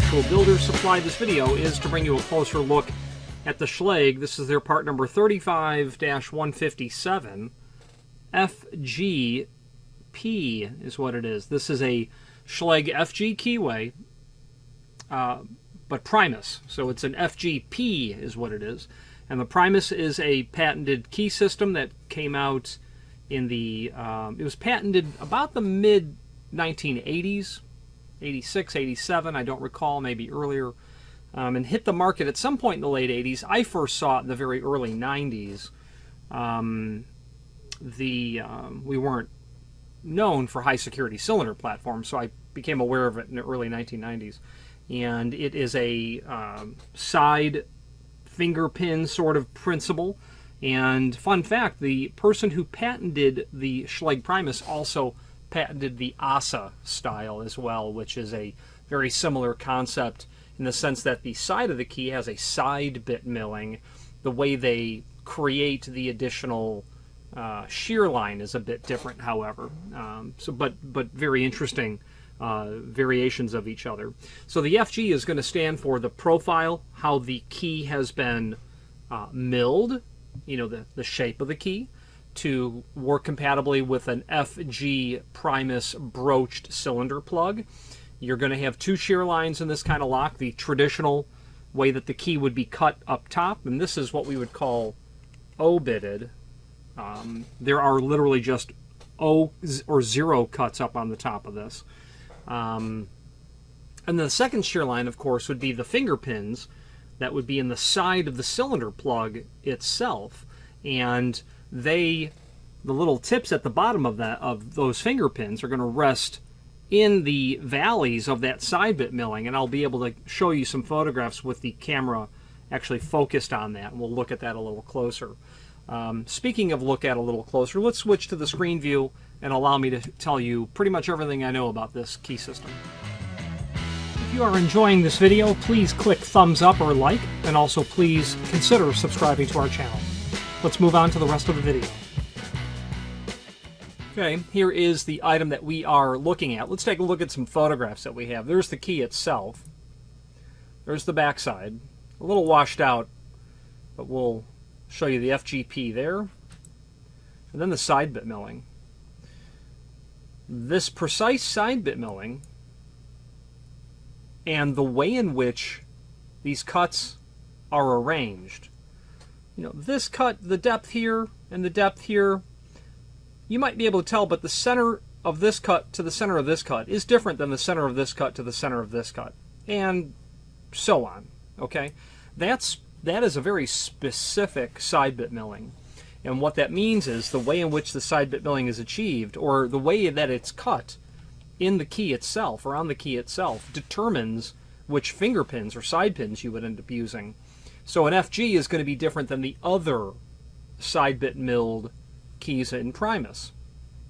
actual builder's supply. This video is to bring you a closer look at the Schlage. This is their part number 35-157. FGP is what it is. This is a Schlage FG keyway, but Primus. So it's an FGP is what it is. And the Primus is a patented key system that came out in the, it was patented about the mid-1980s, 86, 87, I don't recall, maybe earlier, and hit the market at some point in the late 80s. I first saw it in the very early 90s. We weren't known for high-security cylinder platforms, so I became aware of it in the early 1990s. And it is a side finger pin sort of principle. And fun fact, the person who patented the Schlage Primus also patented the ASA style as well, which is a very similar concept in the sense that the side of the key has a side bit milling. The way they create the additional shear line is a bit different, however. But very interesting variations of each other. So the FG is going to stand for the profile, how the key has been milled, the shape of the key, to work compatibly with an FG Primus broached cylinder plug. You're going to have two shear lines in this kind of lock, the traditional way that the key would be cut up top, and this is what we would call O-bitted. There are literally just O or zero cuts up on the top of this. And the second shear line, of course, would be the finger pins that would be in the side of the cylinder plug itself. And the little tips at the bottom of those finger pins are going to rest in the valleys of that side bit milling. And I'll be able to show you some photographs with the camera actually focused on that, and we'll look at that a little closer. Speaking of look at a little closer, let's switch to the screen view and allow me to tell you pretty much everything I know about this key system. If you are enjoying this video, please click thumbs up or like, and also please consider subscribing to our channel. Let's move on to the rest of the video. Okay, here is the item that we are looking at. Let's take a look at some photographs that we have. There's the key itself. There's the backside. A little washed out, but we'll show you the FGP there. And then the side bit milling. This precise side bit milling and the way in which these cuts are arranged. This cut, the depth here and the depth here, you might be able to tell, but the center of this cut to the center of this cut is different than the center of this cut to the center of this cut, and so on. Okay, that is a very specific side bit milling. And what that means is the way in which the side bit milling is achieved, or the way that it's cut in the key itself, or on the key itself, determines which finger pins or side pins you would end up using. So an FG is going to be different than the other side bit milled keys in Primus.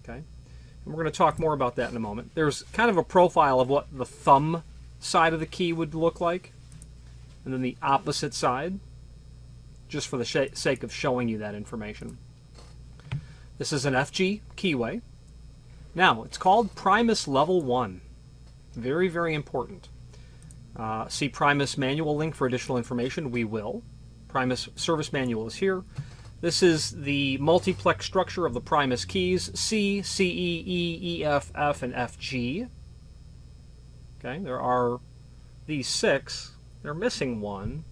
Okay? And we're going to talk more about that in a moment. There's kind of a profile of what the thumb side of the key would look like, and then the opposite side, just for the sake of showing you that information. This is an FG keyway. Now, it's called Primus Level 1. Very, very important. See Primus manual link for additional information. We will. Primus service manual is here. This is the multiplex structure of the Primus keys, C, CE, E, E, F, F, and FG. Okay, there are these 6. They're missing one.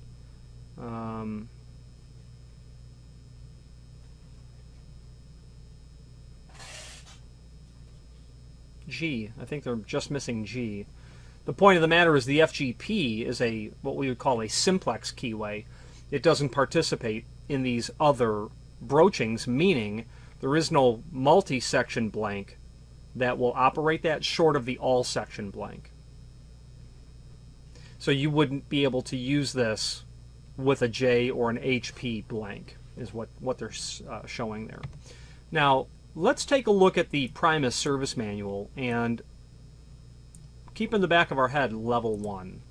G. I think they're just missing G. The point of the matter is the FGP is what we would call a simplex keyway. It doesn't participate in these other broachings, meaning there is no multi-section blank that will operate that short of the all-section blank. So you wouldn't be able to use this with a J or an HP blank, is what they're showing there. Now, let's take a look at the Primus service manual and keep in the back of our head level 1.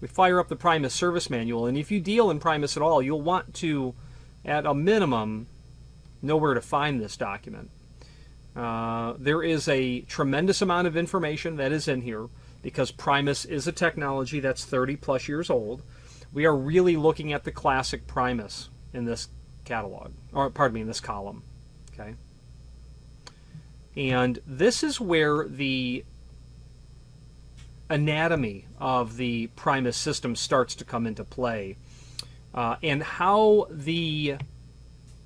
We fire up the Primus service manual, and if you deal in Primus at all, you'll want to, at a minimum, know where to find this document. There is a tremendous amount of information that is in here. because Primus is a technology that's 30 plus years old. We are really looking at the classic Primus in this catalog, or pardon me, in this column. Okay. And this is where the anatomy of the Primus system starts to come into play, and how the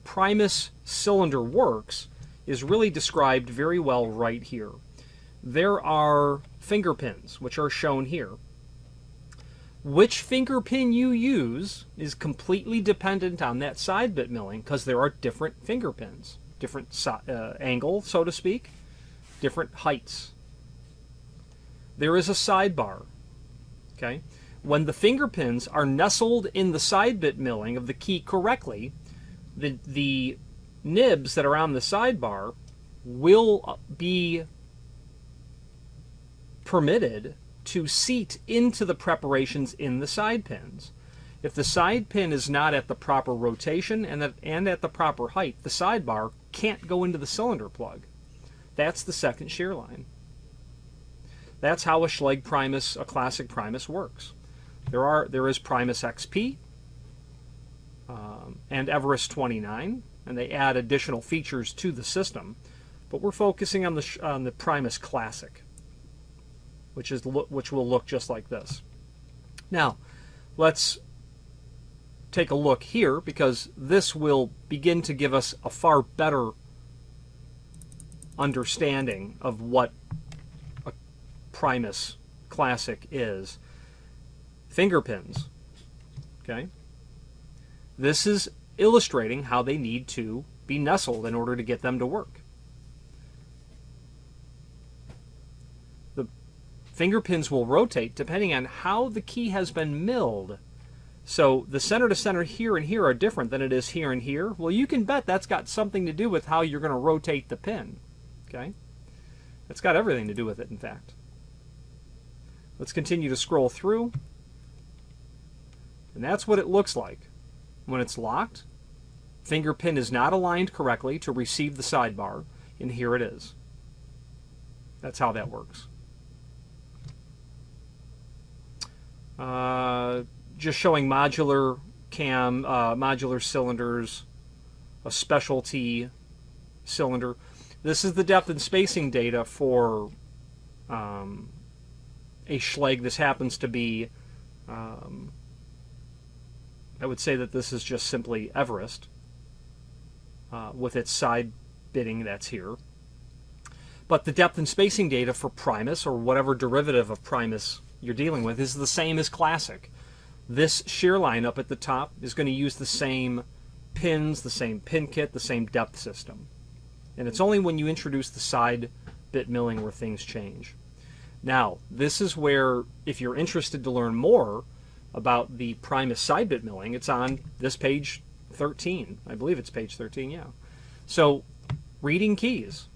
Primus cylinder works is really described very well right here. There are finger pins, which are shown here. Which finger pin you use is completely dependent on that side bit milling, because there are different finger pins, different angle, so to speak, different heights. There is a sidebar. Okay? When the finger pins are nestled in the side bit milling of the key correctly, the nibs that are on the sidebar will be permitted to seat into the preparations in the side pins. If the side pin is not at the proper rotation and at the proper height, the sidebar can't go into the cylinder plug. That's the second shear line. That's how a Schlage Primus, a classic Primus, works. There is Primus XP and Everest 29, and they add additional features to the system. But we're focusing on the Primus Classic, which will look just like this. Now, let's take a look here, because this will begin to give us a far better understanding of what a Primus Classic is. Finger pins. Okay? This is illustrating how they need to be nestled in order to get them to work. The finger pins will rotate depending on how the key has been milled. So the center to center here and here are different than it is here and here. Well, you can bet that's got something to do with how you're going to rotate the pin. Okay? It's got everything to do with it, in fact. Let's continue to scroll through. And that's what it looks like. When it's locked, finger pin is not aligned correctly to receive the sidebar, and here it is. That's how that works. Just showing modular modular cylinders, a specialty cylinder. This is the depth and spacing data for a Schlage. This happens to be, I would say that this is just simply Everest with its side bitting that's here. But the depth and spacing data for Primus, or whatever derivative of Primus you're dealing with, is the same as Classic. This shear line up at the top is going to use the same pins, the same pin kit, the same depth system. And it's only when you introduce the side bit milling where things change. Now, this is where, if you're interested to learn more about the Primus side bit milling, it's on this page 13. I believe it's page 13, yeah. So, reading keys.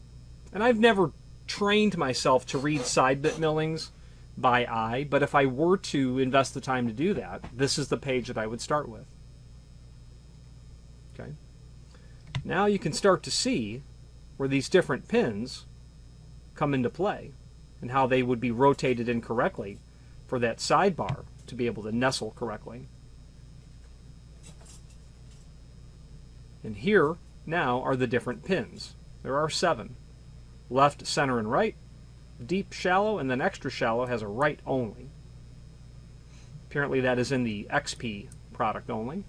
And I've never trained myself to read side bit millings by eye, but if I were to invest the time to do that, this is the page that I would start with. Okay. Now you can start to see where these different pins come into play and how they would be rotated incorrectly for that sidebar to be able to nestle correctly. And here now are the different pins. There are 7. Left, center, and right. Deep, shallow, and then extra shallow has a right only. Apparently that is in the XP product only.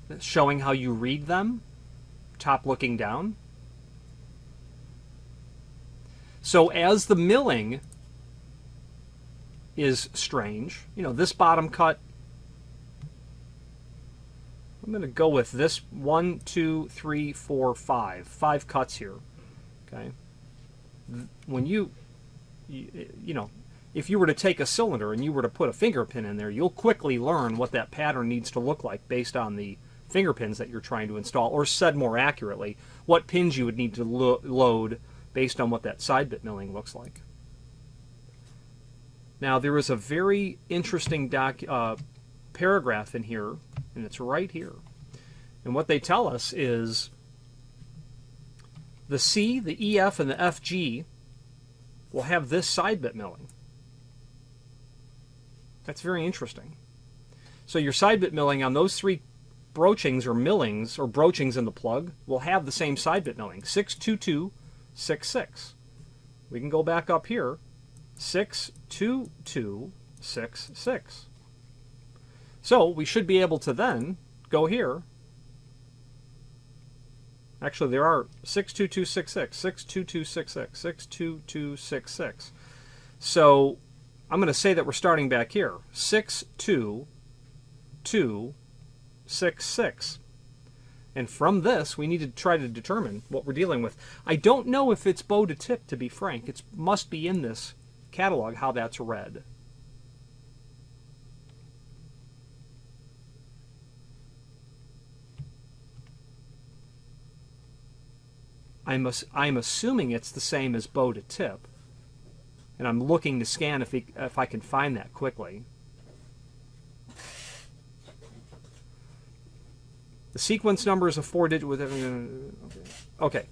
That's showing how you read them, top looking down. So as the milling is strange, you know, this bottom cut, I'm going to go with this 1, 2, 3, 4, 5. 5 cuts here. Okay. When you know, if you were to take a cylinder and you were to put a finger pin in there, you'll quickly learn what that pattern needs to look like based on the finger pins that you're trying to install, or said more accurately, what pins you would need to load based on what that side bit milling looks like. Now, there is a very interesting paragraph in here, and it's right here. And what they tell us is the C, the EF, and the FG will have this side bit milling. That's very interesting. So your side bit milling on those three broachings or millings or broachings in the plug will have the same side bit milling, 62266. We can go back up here, 62266. So we should be able to then go here. Actually, there are 62266, 62266, 62266. So I'm going to say that we're starting back here, 62266. And from this, we need to try to determine what we're dealing with. I don't know if it's bow to tip, to be frank. It must be in this catalog how that's read. I'm assuming it's the same as bow to tip. And I'm looking to scan if I can find that quickly. The sequence number is a 4-digit with okay.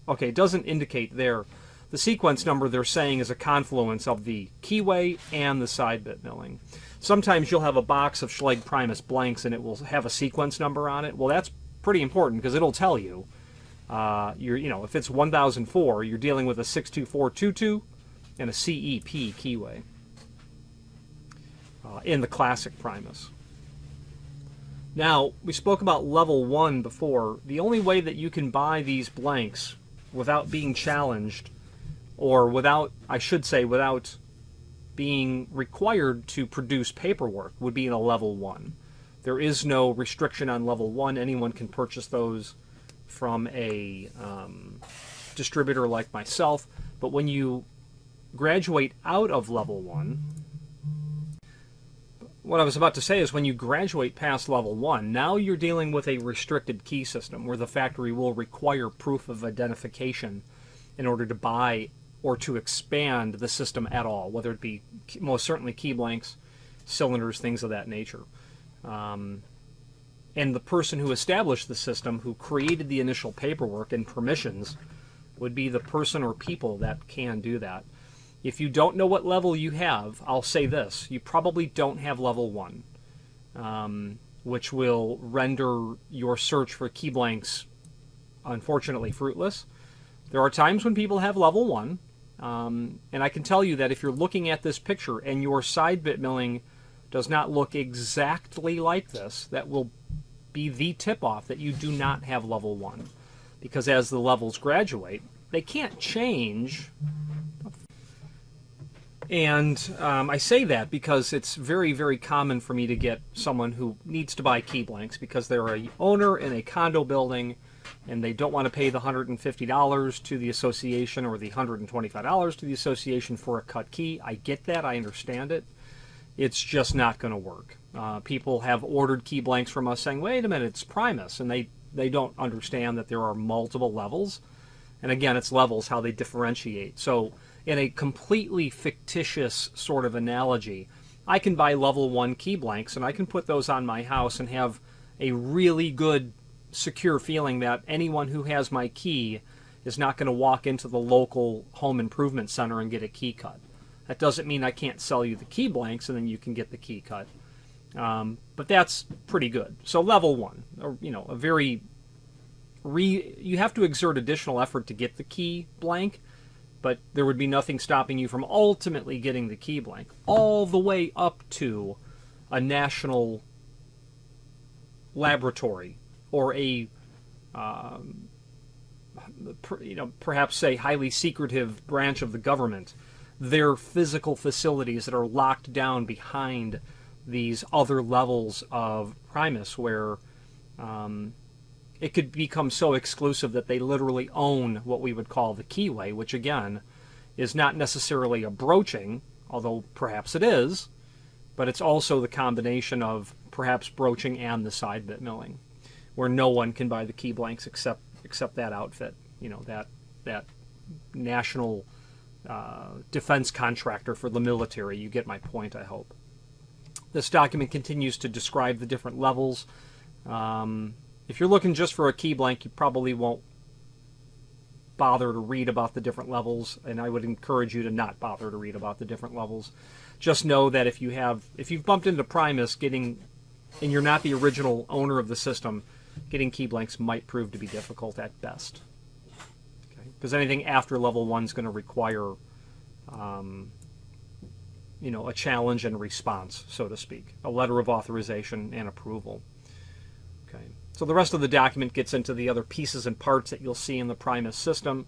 Okay, it doesn't indicate there. The sequence number they're saying is a confluence of the keyway and the side bit milling. Sometimes you'll have a box of Schlage Primus blanks and it will have a sequence number on it. Well, that's pretty important because it'll tell you. If it's 1004, you're dealing with a 62422 and a CEP keyway in the classic Primus. Now, we spoke about level 1 before. The only way that you can buy these blanks without being challenged, or without being required to produce paperwork, would be in a level 1. There is no restriction on level 1. Anyone can purchase those from a distributor like myself. But when you graduate out of level 1, what I was about to say is when you graduate past level 1, now you're dealing with a restricted key system where the factory will require proof of identification in order to buy or to expand the system at all, whether it be most certainly key blanks, cylinders, things of that nature. And the person who established the system, who created the initial paperwork and permissions, would be the person or people that can do that. If you don't know what level you have, I'll say this: you probably don't have level 1, which will render your search for key blanks, unfortunately, fruitless. There are times when people have level 1, and I can tell you that if you're looking at this picture and your side bit milling does not look exactly like this, that will be the tip-off that you do not have level 1. Because as the levels graduate, they can't change. And I say that because it's very, very common for me to get someone who needs to buy key blanks because they're an owner in a condo building and they don't want to pay the $150 to the association or the $125 to the association for a cut key. I get that. I understand it. It's just not going to work. People have ordered key blanks from us saying, wait a minute, it's Primus. And they don't understand that there are multiple levels. And again, it's levels, how they differentiate. So in a completely fictitious sort of analogy, I can buy level 1 key blanks and I can put those on my house and have a really good, secure feeling that anyone who has my key is not going to walk into the local home improvement center and get a key cut. That doesn't mean I can't sell you the key blanks and then you can get the key cut. But that's pretty good. So level 1, or, a very... you have to exert additional effort to get the key blank, but there would be nothing stopping you from ultimately getting the key blank, all the way up to a national laboratory or a, perhaps a highly secretive branch of the government. Their physical facilities that are locked down behind these other levels of Primus where it could become so exclusive that they literally own what we would call the keyway, which again is not necessarily a broaching, although perhaps it is, but it's also the combination of perhaps broaching and the side bit milling, where no one can buy the key blanks except that outfit, that national defense contractor for the military. You get my point, I hope. This document continues to describe the different levels. If you're looking just for a key blank, you probably won't bother to read about the different levels, and I would encourage you to not bother to read about the different levels. Just know that if you've bumped into Primus and you're not the original owner of the system, getting key blanks might prove to be difficult at best. Okay? Because anything after level 1 is going to require a challenge and response, so to speak, a letter of authorization and approval. Okay. So the rest of the document gets into the other pieces and parts that you'll see in the Primus system.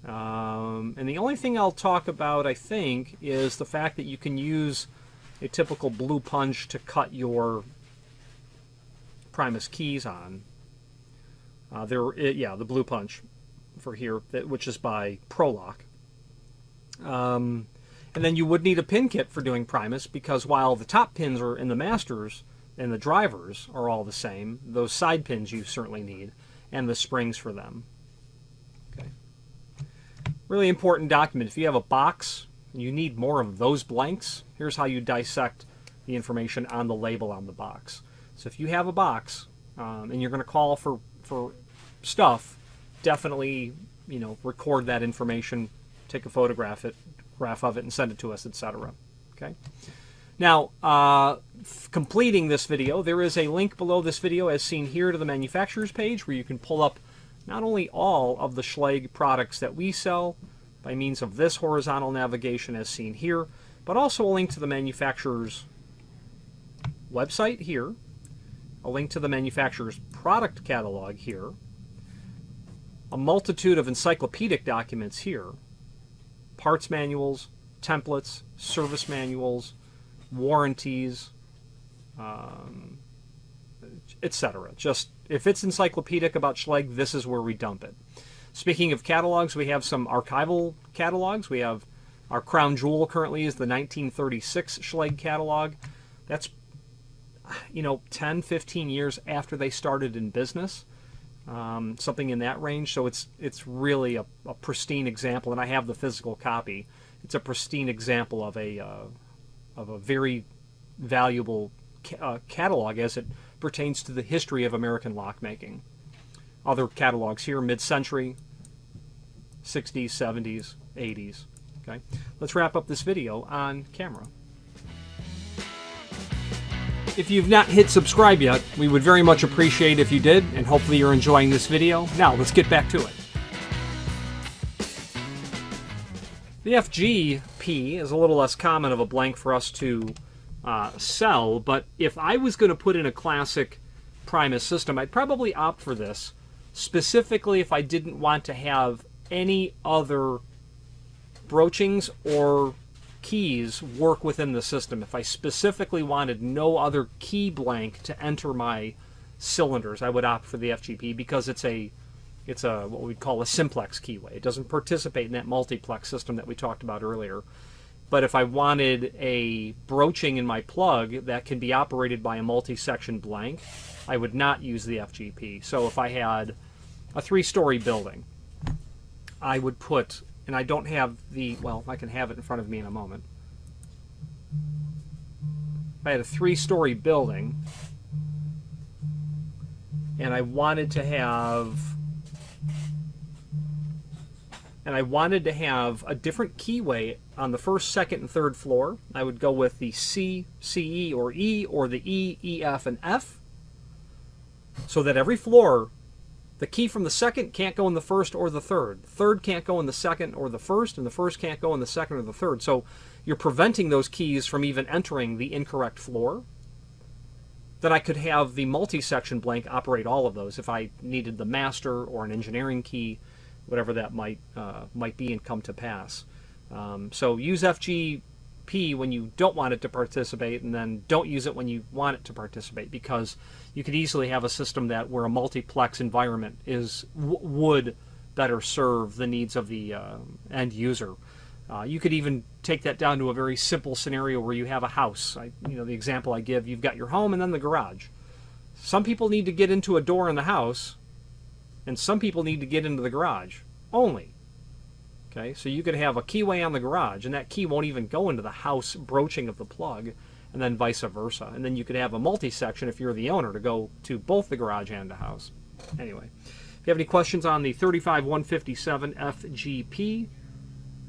And the only thing I'll talk about, I think, is the fact that you can use a typical blue punch to cut your Primus keys on. The blue punch for here, which is by ProLock. And then you would need a pin kit for doing Primus, because while the top pins are in the masters and the drivers are all the same, those side pins you certainly need, and the springs for them. Okay. Really important document. If you have a box, you need more of those blanks. Here's how you dissect the information on the label on the box. So if you have a box and you're going to call for stuff, definitely record that information, take a photograph of it, and send it to us, etc. Okay. Now, completing this video, there is a link below this video, as seen here, to the manufacturer's page, where you can pull up not only all of the Schlage products that we sell by means of this horizontal navigation as seen here, but also a link to the manufacturer's website here, a link to the manufacturer's product catalog here, a multitude of encyclopedic documents here, parts manuals, templates, service manuals, warranties, etc. Just if it's encyclopedic about Schlage, this is where we dump it. Speaking of catalogs, we have some archival catalogs. We have our crown jewel currently is the 1936 Schlage catalog. That's 10, 15 years after they started in business, something in that range. So it's really a pristine example, and I have the physical copy. It's a pristine example of a very valuable catalog as it pertains to the history of American lockmaking. Other catalogs here, mid-century, 60s, 70s, 80s. Okay, let's wrap up this video on camera. If you've not hit subscribe yet, we would very much appreciate if you did, and hopefully you're enjoying this video. Now, let's get back to it. The FGP is a little less common of a blank for us to sell, but if I was going to put in a classic Primus system, I'd probably opt for this, specifically if I didn't want to have any other broachings or keys work within the system. If I specifically wanted no other key blank to enter my cylinders, I would opt for the FGP, because it's a what we'd call a simplex keyway. It doesn't participate in that multiplex system that we talked about earlier. But if I wanted a broaching in my plug that can be operated by a multi-section blank, I would not use the FGP. So if I had a 3-story building, I would put, and I don't have I can have it in front of me in a moment. If I had a 3-story building and I wanted to have a different keyway on the first, second, and third floor, I would go with the C, CE, or E, or the E, EF, and F, so that every floor, the key from the second can't go in the first or the third. The third can't go in the second or the first, and the first can't go in the second or the third. So you're preventing those keys from even entering the incorrect floor. Then I could have the multi-section blank operate all of those if I needed the master or an engineering key, whatever that might be and come to pass. So use FGP when you don't want it to participate, and then don't use it when you want it to participate, because you could easily have a system where a multiplex environment would better serve the needs of the end user. You could even take that down to a very simple scenario where you have a house. The example I give, you've got your home and then the garage. Some people need to get into a door in the house, and some people need to get into the garage only. Okay, so you could have a keyway on the garage, and that key won't even go into the house broaching of the plug, and then vice versa. And then you could have a multi-section, if you're the owner, to go to both the garage and the house. Anyway, If you have any questions on the 35157 FGP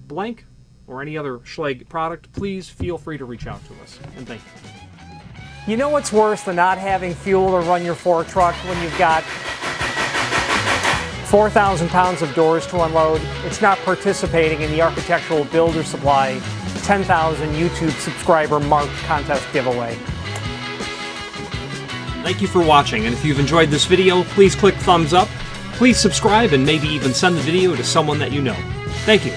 blank or any other Schlage product, please feel free to reach out to us. And thank you. You know what's worse than not having fuel to run your fork truck when you've got 4,000 pounds of doors to unload? It's not participating in the Architectural Builder Supply 10,000 YouTube subscriber marked contest giveaway. Thank you for watching, and if you've enjoyed this video, please click thumbs up, please subscribe, and maybe even send the video to someone that you know. Thank you.